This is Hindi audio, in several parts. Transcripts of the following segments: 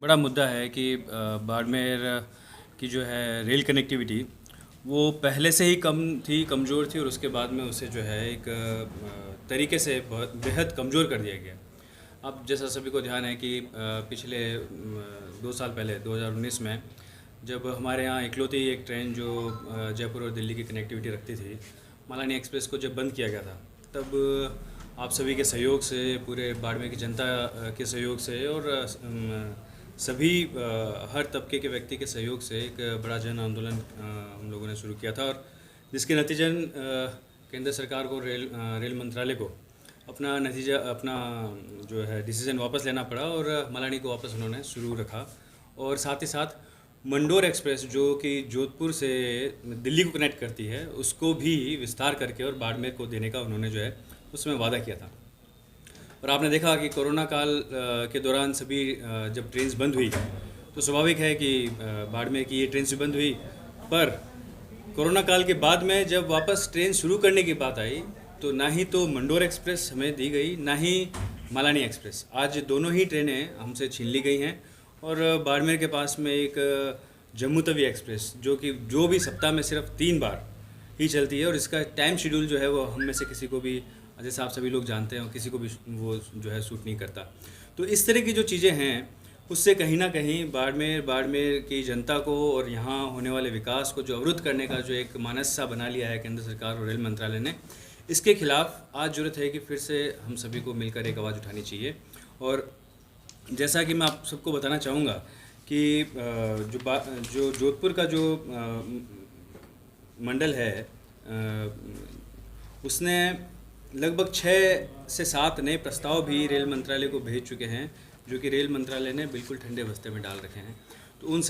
बड़ा मुद्दा है कि बाड़मेर की जो है रेल कनेक्टिविटी वो पहले से ही कमज़ोर थी और उसके बाद में उसे जो है एक तरीके से बहुत बेहद कमज़ोर कर दिया गया। अब जैसा सभी को ध्यान है कि पिछले 2 साल पहले 2019 में जब हमारे यहाँ इकलौती एक ट्रेन जो जयपुर और दिल्ली की कनेक्टिविटी रखती थी, मालानी एक्सप्रेस को जब बंद किया गया था, तब आप सभी के सहयोग से, पूरे बाड़मेर की जनता के सहयोग से और सभी हर तबके के व्यक्ति के सहयोग से एक बड़ा जन आंदोलन हम लोगों ने शुरू किया था, और जिसके नतीजन केंद्र सरकार को रेल मंत्रालय को अपना जो है डिसीज़न वापस लेना पड़ा और मालानी को वापस उन्होंने शुरू रखा। और साथ ही साथ मंडोर एक्सप्रेस जो कि जोधपुर से दिल्ली को कनेक्ट करती है, उसको भी विस्तार करके और बाड़मेर को देने का उन्होंने जो है उसमें वादा किया था। और आपने देखा कि कोरोना काल के दौरान सभी जब ट्रेन्स बंद हुई तो स्वाभाविक है कि बाड़मेर की ये ट्रेन भी बंद हुई, पर कोरोना काल के बाद में जब वापस ट्रेन शुरू करने की बात आई तो ना ही तो मंडोर एक्सप्रेस हमें दी गई, ना ही मालानी एक्सप्रेस। आज दोनों ही ट्रेनें हमसे छीन ली गई हैं। और बाड़मेर के पास में एक जम्मू तवी एक्सप्रेस जो भी सप्ताह में सिर्फ 3 बार ही चलती है, और इसका टाइम शेड्यूल जो है वो हम में से किसी को भी, जैसे आप सभी लोग जानते हैं, किसी को भी वो जो है सूट नहीं करता। तो इस तरह की जो चीज़ें हैं उससे कहीं ना कहीं बाड़मेर की जनता को और यहाँ होने वाले विकास को जो अवरुद्ध करने का जो एक मानस सा बना लिया है केंद्र सरकार और रेल मंत्रालय ने, इसके खिलाफ आज ज़रूरत है कि फिर से हम सभी को मिलकर एक आवाज़ उठानी चाहिए। और जैसा कि मैं आप सबको बताना चाहूँगा कि जो जोधपुर का जो मंडल है, उसने लगभग 6 से 7 नए प्रस्ताव भी रेल मंत्रालय को भेज चुके हैं, जो कि रेल मंत्रालय ने बिल्कुल ठंडे बस्ते में डाल रखे हैं। तो उन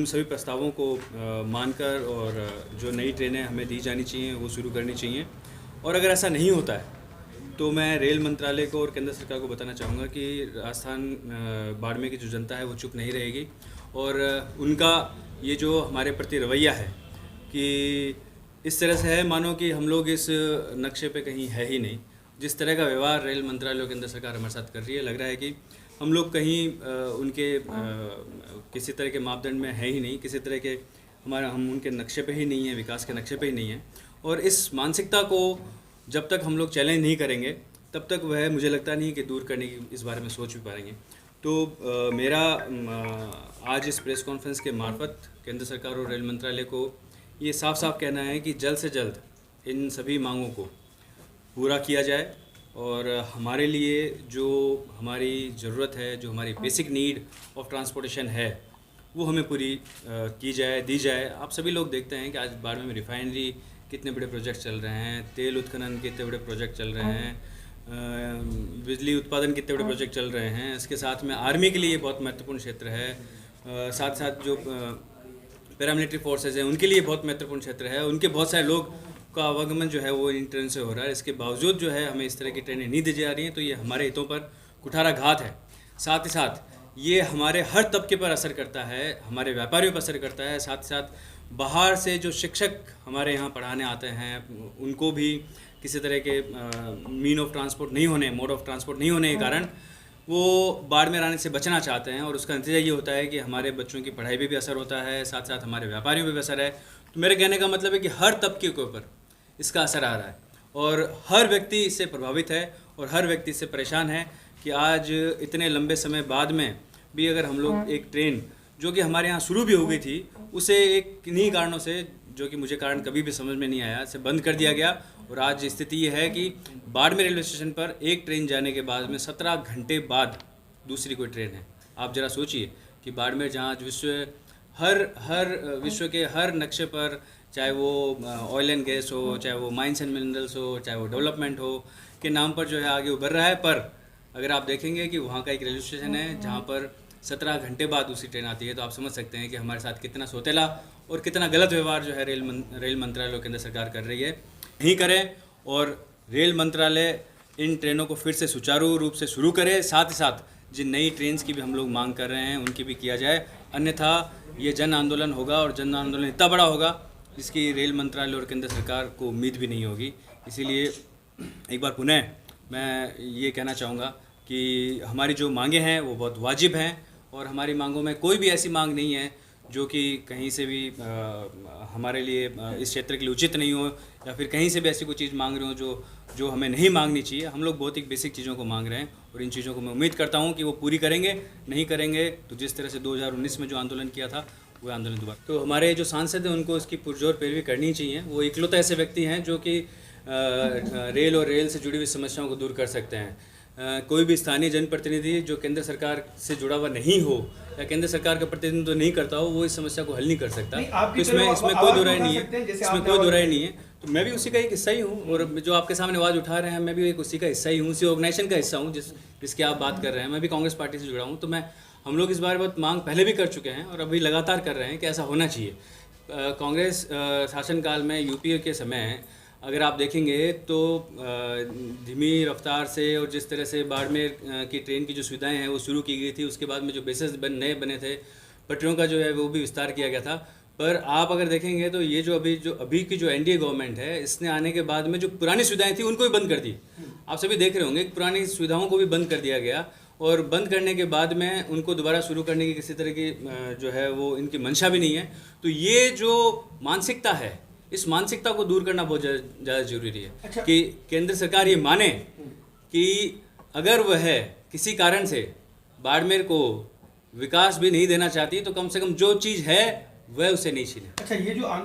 सभी प्रस्तावों को मानकर और जो नई ट्रेनें हमें दी जानी चाहिए वो शुरू करनी चाहिए। और अगर ऐसा नहीं होता है तो मैं रेल मंत्रालय को और केंद्र सरकार को बताना चाहूँगा कि राजस्थान बाड़मेर की जो जनता है वो चुप नहीं रहेगी। और उनका ये जो हमारे प्रति रवैया है कि इस तरह से है मानो कि हम लोग इस नक्शे पे कहीं है ही नहीं। जिस तरह का व्यवहार रेल मंत्रालय और केंद्र सरकार हमारे साथ कर रही है, लग रहा है कि हम लोग कहीं उनके किसी तरह के मापदंड में है ही नहीं, किसी तरह के हम उनके नक्शे पे ही नहीं है, विकास के नक्शे पे ही नहीं है। और इस मानसिकता को जब तक हम लोग चैलेंज नहीं करेंगे तब तक वह मुझे लगता नहीं कि दूर करने की इस बारे में सोच भी पाएंगे। तो मेरा आज इस प्रेस कॉन्फ्रेंस के मार्फत केंद्र सरकार और रेल मंत्रालय को ये साफ साफ कहना है कि जल्द से जल्द इन सभी मांगों को पूरा किया जाए, और हमारे लिए जो हमारी ज़रूरत है, जो हमारी बेसिक नीड ऑफ ट्रांसपोर्टेशन है, वो हमें पूरी की जाए, दी जाए। आप सभी लोग देखते हैं कि आज बाड़मेर में रिफाइनरी कितने बड़े प्रोजेक्ट चल रहे हैं, तेल उत्खनन कितने बड़े प्रोजेक्ट चल रहे हैं, बिजली उत्पादन कितने बड़े प्रोजेक्ट चल रहे हैं। इसके साथ में आर्मी के लिए बहुत महत्वपूर्ण क्षेत्र है, साथ साथ जो पैरामिलिट्री फोर्सेज हैं उनके लिए बहुत महत्वपूर्ण क्षेत्र है। उनके बहुत सारे लोग का आवागमन जो है वो इन ट्रेन से हो रहा है। इसके बावजूद जो है हमें इस तरह की ट्रेनें नहीं दी जा रही हैं, तो ये हमारे हितों पर कुठाराघात है। साथ ही साथ ये हमारे हर तबके पर असर करता है, हमारे व्यापारियों पर असर करता है। साथ ही साथ बाहर से जो शिक्षक हमारे यहाँ पढ़ाने आते हैं उनको भी किसी तरह के मोड ऑफ ट्रांसपोर्ट नहीं होने के कारण वो बाड़मेर आने से बचना चाहते हैं, और उसका नतीजा ये होता है कि हमारे बच्चों की पढ़ाई पे भी असर होता है, साथ साथ हमारे व्यापारियों पे भी असर है। तो मेरे कहने का मतलब है कि हर तबके के ऊपर इसका असर आ रहा है, और हर व्यक्ति इससे प्रभावित है और हर व्यक्ति इससे परेशान है कि आज इतने लंबे समय बाद में भी अगर हम लोग एक ट्रेन जो कि हमारे यहाँ शुरू भी हो गई थी, उसे एक किन्हीं कारणों से, जो कि मुझे कारण कभी भी समझ में नहीं आया, से बंद कर दिया गया। और आज स्थिति ये है कि बाड़मेर रेलवे स्टेशन पर एक ट्रेन जाने के बाद में 17 घंटे बाद दूसरी कोई ट्रेन है। आप ज़रा सोचिए कि बाड़मेर जहाँ विश्व के हर नक्शे पर, चाहे वो ऑयल एंड गैस हो, चाहे वो माइंस एंड मिनरल्स हो, चाहे वो डेवलपमेंट हो, के नाम पर जो है आगे उभर रहा है, पर अगर आप देखेंगे कि वहाँ का एक रेलवे स्टेशन है जहाँ पर 17 घंटे बाद दूसरी ट्रेन आती है, तो आप समझ सकते हैं कि हमारे साथ कितना सौतेला और कितना गलत व्यवहार जो है रेल मंत्रालय और केंद्र सरकार कर रही है। नहीं करें और रेल मंत्रालय इन ट्रेनों को फिर से सुचारू रूप से शुरू करे, साथ ही साथ जिन नई ट्रेन्स की भी हम लोग मांग कर रहे हैं उनकी भी किया जाए। अन्यथा ये जन आंदोलन होगा, और जन आंदोलन इतना बड़ा होगा जिसकी रेल मंत्रालय और केंद्र सरकार को उम्मीद भी नहीं होगी। इसीलिए एक बार पुनः मैं ये कहना चाहूँगा कि हमारी जो मांगे हैं वो बहुत वाजिब हैं और हमारी मांगों में कोई भी ऐसी मांग नहीं है जो कि कहीं से भी हमारे लिए इस क्षेत्र के लिए उचित नहीं हो, या फिर कहीं से भी ऐसी कोई चीज़ मांग रहे हो जो हमें नहीं मांगनी चाहिए। हम लोग बहुत ही बेसिक चीज़ों को मांग रहे हैं और इन चीज़ों को मैं उम्मीद करता हूँ कि वो पूरी करेंगे। नहीं करेंगे तो जिस तरह से 2019 में जो आंदोलन किया था वो आंदोलन दोबारा। तो हमारे जो सांसद हैं उनको इसकी पुरजोर पैरवी करनी चाहिए। वो इकलौते ऐसे व्यक्ति हैं जो कि रेल और रेल से जुड़ी हुई समस्याओं को दूर कर सकते हैं। कोई भी स्थानीय जनप्रतिनिधि जो केंद्र सरकार से जुड़ा हुआ नहीं हो या केंद्र सरकार का प्रतिनिधित्व नहीं करता हो, वो इस समस्या को हल नहीं कर सकता। तो इसमें कोई दो राय नहीं है, इसमें कोई दो राय नहीं है। तो मैं भी उसी का एक हिस्सा ही हूँ और जो आपके सामने आवाज़ उठा रहे हैं मैं भी एक उसी का हिस्सा ही हूँ, उसी ऑर्गेनाइजेशन का हिस्सा हूँ जिसकी आप बात कर रहे हैं। मैं भी कांग्रेस पार्टी से जुड़ा हूँ। तो हम लोग इस बार बहुत मांग पहले भी कर चुके हैं और अभी लगातार कर रहे हैं कि ऐसा होना चाहिए। कांग्रेस शासनकाल में यूपीए के समय अगर आप देखेंगे तो धीमी रफ्तार से और जिस तरह से बाड़मेर की ट्रेन की जो सुविधाएं हैं वो शुरू की गई थी, उसके बाद में जो बेसेस नए बने थे, पटरियों का जो है वो भी विस्तार किया गया था। पर आप अगर देखेंगे तो ये जो अभी की जो एनडीए गवर्नमेंट है, इसने आने के बाद में जो पुरानी सुविधाएं थी उनको भी बंद कर दी। आप सभी देख रहे होंगे कि पुरानी सुविधाओं को भी बंद कर दिया गया और बंद करने के बाद में उनको दोबारा शुरू करने की किसी तरह की जो है वो इनकी मंशा भी नहीं है। तो ये जो मानसिकता है, इस मानसिकता को दूर करना बहुत ज़्यादा जरूरी है। अच्छा। कि केंद्र सरकार ये माने कि अगर वह किसी कारण से बाड़मेर को विकास भी नहीं देना चाहती तो कम से कम जो चीज़ है वह उसे नहीं छीने। अच्छा, ये जो